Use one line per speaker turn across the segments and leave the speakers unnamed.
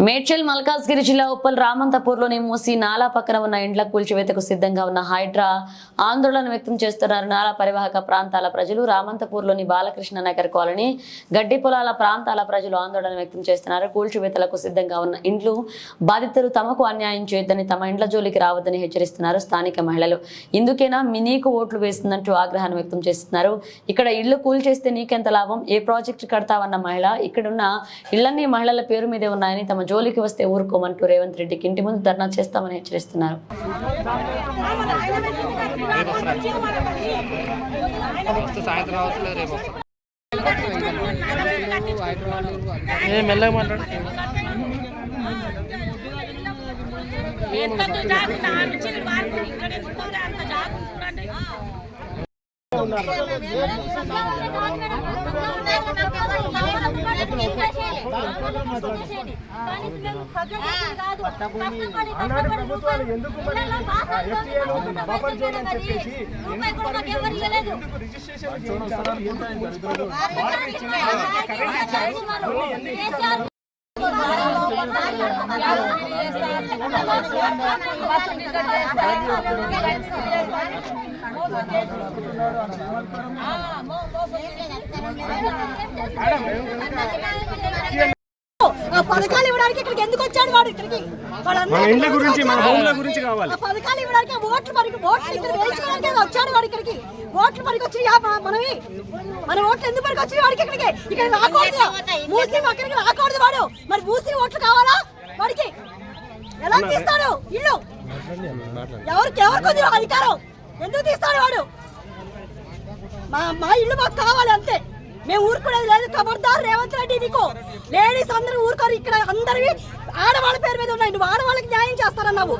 మేడ్చల్ మల్కాజ్గిరి జిల్లా ఉప్పల్ రామంతపూర్లోని మూసి నాలా పక్కన ఉన్న ఇండ్ల కూల్చివేతకు సిద్ధంగా ఉన్న హైడ్రా ఆందోళన వ్యక్తం చేస్తున్నారు. నాలా పరివాహక ప్రాంతాల ప్రజలు, రామంతపూర్లోని బాలకృష్ణ నగర్ కాలనీ, గడ్డి పొలాల ప్రాంతాల ప్రజలు ఆందోళన వ్యక్తం చేస్తున్నారు. కూల్చివేతలకు సిద్ధంగా ఉన్న ఇండ్లు బాధితులు తమకు అన్యాయం చేయొద్దని, తమ ఇండ్ల జోలికి రావద్దని హెచ్చరిస్తున్నారు స్థానిక మహిళలు. ఇందుకేనా నీకు ఓట్లు వేస్తున్నట్టు ఆగ్రహాన్ని వ్యక్తం చేస్తున్నారు. ఇక్కడ ఇళ్లు కూల్చేస్తే నీకెంత లాభం, ఏ ప్రాజెక్టు కడతావన్న మహిళ, ఇక్కడున్న ఇళ్లన్నీ మహిళల పేరు మీదే ఉన్నాయని, తమ జోలికి వస్తే ఊరుకోమంటూ రేవంత్ రెడ్డికి ఇంటి ముందు ధర్నా చేస్తామని హెచ్చరిస్తున్నారు.
ప్రభుత్వాలు ఎందుకు బఫర్ జోన్ అని చెప్పేసి
పథకాలు ఇవ్వడానికి ఇక్కడికి ఎందుకు వచ్చాడు వాడు? ఇక్కడికి
ఇండ్ల గురించి, మన హోమ్ల గురించి కావాలి.
పథకాలు ఇవ్వడానికి ఓట్లు ఇక్కడ వేయించుకోవడానికి వచ్చాడు వాడు. ఇక్కడికి ఓట్లు పనికి వచ్చి మనవి మన ఓట్లు ఎందుకు పనికి వచ్చి వాడికి? ఇక్కడ రాకూడదు, మూసి అక్కడికి రాకూడదు వాడు. మరి మూసి ఓట్లు కావాలా వాడికి? ఎలా తీస్తాడు ఇల్లు? ఎవరికి అధికారం ఎందుకు తీస్తాడు వాడు? మా ఇల్లు మాకు కావాలి అంతే, మేము ఊరుకునేది లేదు. ఖబర్దార్ రేవంత్ రెడ్డి, నీకు లేడీస్ అందరూ ఊరుకోరు. ఇక్కడ అందరివి ఆడవాళ్ళ పేరు మీద ఉన్నాయి. నువ్వు ఆడవాళ్ళకి న్యాయం చేస్తారన్నావు,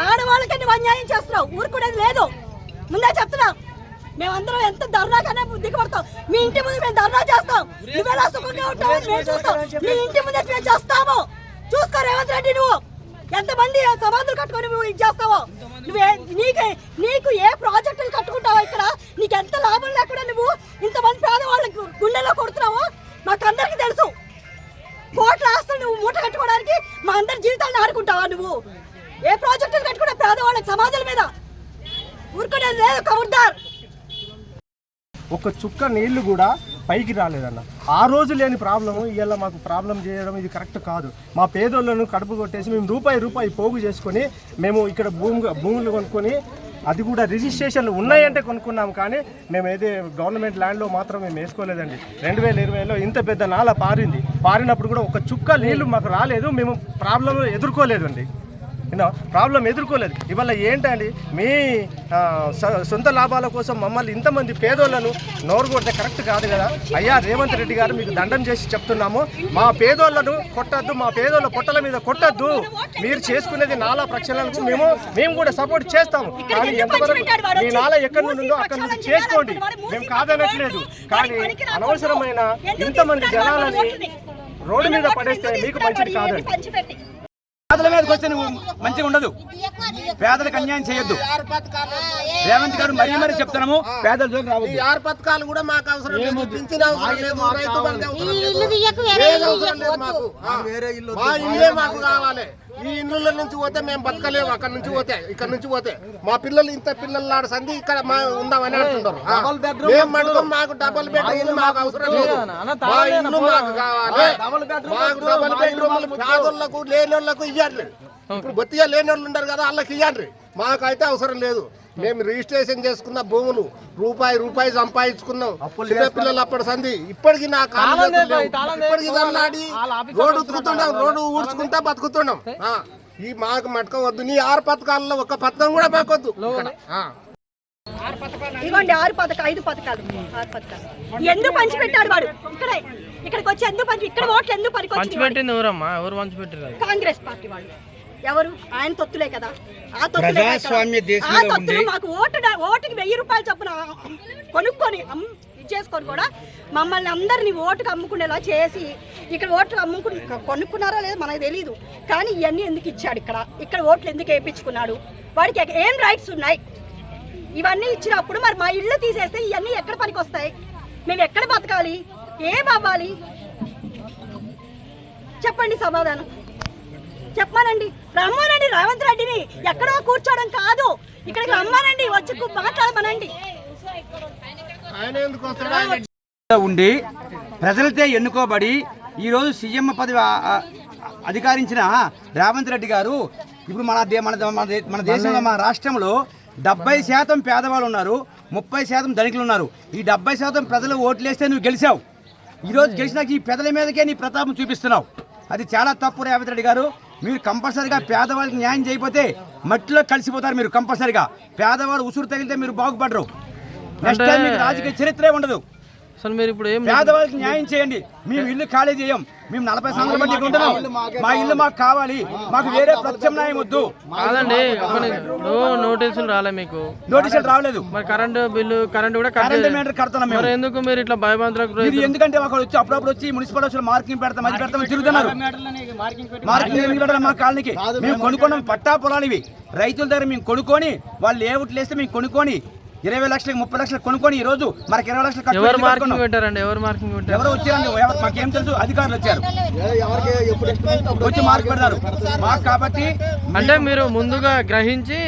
ఆడవాళ్ళకి నువ్వు అన్యాయం చేస్తున్నావు. ఊరుకునేది లేదు, ముందే చెప్తున్నా. మేమందరం ఎంత ధర్నాకన్నా దిగబడతాం. మీ ఇంటి ముందు మేము ధర్నా చేస్తాం. నువ్వెలా సుఖంగా ఉంటావు మేము చూస్తాం. మీ ఇంటి ముందే మేము చేస్తాము. చూసుకో రేవంత్ రెడ్డి, నువ్వు ఎంతమంది సమాధులు కట్టుకొని నువ్వు ఇది చేస్తావో, నీకు ఏ ప్రాజెక్టులు కట్టుకుంటావో, ఇక్కడ నీకు ఎంత లాభం లేకుండా నువ్వు ఇంతమంది పేదవాళ్ళకి గుండెల్లో కొడుతున్నావో మాకందరికి తెలుసు. కోట్ల ఆస్తులు నువ్వు మూట కట్టుకోవడానికి మా అందరి జీవితాలను ఆడుకుంటావా? నువ్వు ఏ ప్రాజెక్టులు కట్టుకున్నా పేదవాళ్ళకి సమాధుల మీద? ఊరుకునేది లేదు. ఖబర్దార్.
ఒక చుక్క నీళ్లు కూడా పైకి రాలేదన్న. ఆ రోజు లేని ప్రాబ్లము ఇవాళ మాకు ప్రాబ్లం చేయడం ఇది కరెక్ట్ కాదు. మా పేదోళ్ళను కడుపు కొట్టేసి మేము రూపాయి పోగు చేసుకొని మేము ఇక్కడ భూములు కొనుక్కొని, అది కూడా రిజిస్ట్రేషన్లు ఉన్నాయంటే కొనుక్కున్నాం. కానీ మేము ఏదే గవర్నమెంట్ ల్యాండ్లో మాత్రం మేము వేసుకోలేదండి. 2020లో ఇంత పెద్ద నాల పారినప్పుడు కూడా ఒక చుక్క నీళ్లు మాకు రాలేదు. మేము ప్రాబ్లం ఎదుర్కోలేదండి, ప్రాబ్లం ఎదుర్కోలేదు. ఇవాళ ఏంటండి, మీ సొంత లాభాల కోసం మమ్మల్ని ఇంతమంది పేదోళ్లను నోరు కొడితే కరెక్ట్ కాదు కదా. అయ్యా రేవంత్ రెడ్డి గారు, మీకు దండం చేసి చెప్తున్నాము, మా పేదోళ్లను కొట్టద్దు, మా పేదోళ్ళ పొట్టల మీద కొట్టద్దు. మీరు చేసుకునేది నాలా ప్రక్షాళనకు మేము కూడా సపోర్ట్ చేస్తాము. కానీ ఎంతవరకు మీ నాలా ఎక్కడి నుండి ఉందో అక్కడి నుంచి చేసుకోండి, మేము కాదనట్లేదు. కానీ అనవసరమైన ఇంతమంది జనాలని రోడ్డు మీద పడేస్తే మీకు మంచిది కాదండి.
పేదల మీదకి వస్తే నువ్వు మంచిగా ఉండదు, పేదలకు అన్యాయం చేయొద్దు. రేవంత్ గారు మరీ చెప్తున్నాము, పేదల జోలికి రావద్దు. 6 పథకాలు కూడా మాకు అవసరం లేదు, పింఛన్ అవసరం లేదు, రైతు బంధు అవసరం లేదు, మా ఇల్లే మాకు కావాలి. ఈ ఇళ్ళ నుంచి పోతే మేము బతకలేము. అక్కడ నుంచి పోతే, ఇక్కడ నుంచి పోతే మా పిల్లలు ఇంత పిల్లలు ఆడసంది ఇక్కడ ఉందామని అంటున్నారు. మేము మటుకు మాకు డబుల్ బెడ్రూమ్ మాకు అవసరం లేదు, మా ఇల్లు మాకు కావాలి. మాకు డబుల్ బెడ్రూమ్ పేదోళ్లకు లేనోళ్లకు ఇవ్వండి. ఇప్పుడు బొత్తిగా లేని వాళ్ళు ఉంటారు కదా, వాళ్ళకి ఇవ్వండి. మాకైతే అవసరం లేదు. మేము రిజిస్ట్రేషన్ చేసుకున్న భూములు రూపాయి సంపాదించుకున్నాం. పిల్లలు అప్పటి సంది ఇప్పటికి నా కాళ్ళు ఇప్పటికి దన్నాడి రోడ్డు ఉతుకుతున్నాం, రోడ్డు ఊడ్చుకుంటా బతుకుతున్నాం. ఈ మాకు మటకవద్దు. నీ 6 పథకాలలో ఒక పథకం కూడా మాకొద్దు.
ఇవ్వండి 5 పథకాలు ఎందుకు పంచిపెట్టాడు వాడు? ఇక్కడికి వచ్చి ఎందుకు ఇక్కడ ఓట్లు ఎందుకు
పంచిపెట్టింది? ఎవరు పంచిపెట్టారు?
కాంగ్రెస్ పార్టీ వాళ్ళు. ఎవరు? ఆయన తొత్తులే కదా. ఆ తొత్తులు మాకు ఓటుకి 1000 రూపాయలు చొప్పున కొనుక్కొని చేసుకొని కూడా మమ్మల్ని అందరినీ ఓటుకు అమ్ముకునేలా చేసి, ఇక్కడ ఓట్లు కొనుక్కున్నారో లేదో మనకు తెలియదు. కానీ ఇవన్నీ ఎందుకు ఇచ్చాడు? ఇక్కడ ఓట్లు ఎందుకు వేయించుకున్నాడు? వాడికి ఏం రైట్స్ ఉన్నాయి? ఇవన్నీ ఇచ్చినప్పుడు మరి మా ఇల్లు తీసేస్తే ఇవన్నీ ఎక్కడ పనికి వస్తాయి? మేము ఎక్కడ బతకాలి? ఏం అవ్వాలి? చెప్పండి సమాధానం. చెప్పమానండి, రమ్మానండి రేవంత్ రెడ్డిని. ఎక్కడో కూర్చోవడం కాదు, ఇక్కడికి రమ్మానండి, వచ్చి మాట్లాడమనండి.
ఉండి ప్రజలతో ఎన్నుకోబడి ఈరోజు సీఎం పదవి అధికారించిన రేవంత్ రెడ్డి గారు ఇప్పుడు మన దేశంలో మన రాష్ట్రంలో 70% పేదవాళ్ళు ఉన్నారు, 30% ధనికులు ఉన్నారు. ఈ 70% ప్రజలు ఓట్లేస్తే నువ్వు గెలిచావు. ఈరోజు గెలిచినాక ఈ పెదల మీదకే నీ ప్రతాపం చూపిస్తున్నావు. అది చాలా తప్పు రేవంత్ రెడ్డి గారు. మీరు కంపల్సరిగా పేదవాళ్ళకి న్యాయం చేయకపోతే మట్టిలో కలిసిపోతారు. మీరు కంపల్సరిగా పేదవాళ్ళు ఉసురు తగిలితే మీరు బాగుపడరు. నెక్స్ట్ టైం మీకు రాజకీయ చరిత్రే ఉండదు.
అసలు మీరు ఇప్పుడు ఏం
పేదవాళ్ళకి న్యాయం చేయండి. మేము ఇల్లు ఖాళీ చేయం. మేము 40 సంవత్సరాల బట్టి ఇక్కడ ఉంటున్నాం. మా ఇల్లు మాకు కావాలి. మాకు వేరే ప్రత్యామ్నాయం వద్దు.
కాదండి, నోటీసులు రాలే మీకు?
నోటీసులు రాలేదు.
మరి కరెంటు బిల్లు కూడా
కరెంట్ మీటర్ కడుతున్నాం మేము.
ఎందుకు మీరు ఇట్లా భయభ్రాంతులకు
ఇది ఎందుకంటే ఒకరు వచ్చి అప్పుడప్పుడు వచ్చి మున్సిపల్ వచ్చి మార్కింగ్ పెడతాం, అది పెడతాం తిరుగుతున్నారు. మార్కింగ్ ఎందుకు పెడతాం? మా కాలనీకి మేము కొనుక్కున్నాం. పట్టా పొలాలు ఇవి రైతుల దగ్గర మేము కొనుక్కొని, వాళ్ళు ఏ ఓట్లు వేస్తే మేము కొనుక్కొని 20 లక్షలకు 30 లక్షలకు కొనుక్కొని ఈ రోజు మనకి 20 లక్షలు ఖర్చు
ఎవరు మార్కింగ్ పెట్టారండి? ఎవరు మార్కింగ్ పెట్టారు?
ఎవరు వచ్చారండి? మాకేం తెలుసు? అధికారులు వచ్చారు, వచ్చి మార్క్ పెడతారు మాకు. కాబట్టి
అంటే మీరు ముందుగా గ్రహించి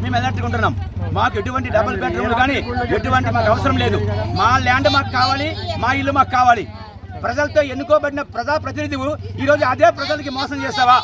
మేము ఎలర్ట్గా ఉంటున్నాం. మాకు ఎటువంటి డబుల్ బెడ్రూమ్లు కానీ ఎటువంటి మాకు అవసరం లేదు. మా ల్యాండ్ మాకు కావాలి, మా ఇల్లు మాకు కావాలి. ప్రజలతో ఎన్నుకోబడిన ప్రజాప్రతినిధులు ఈరోజు అదే ప్రజలకి మోసం చేస్తావా?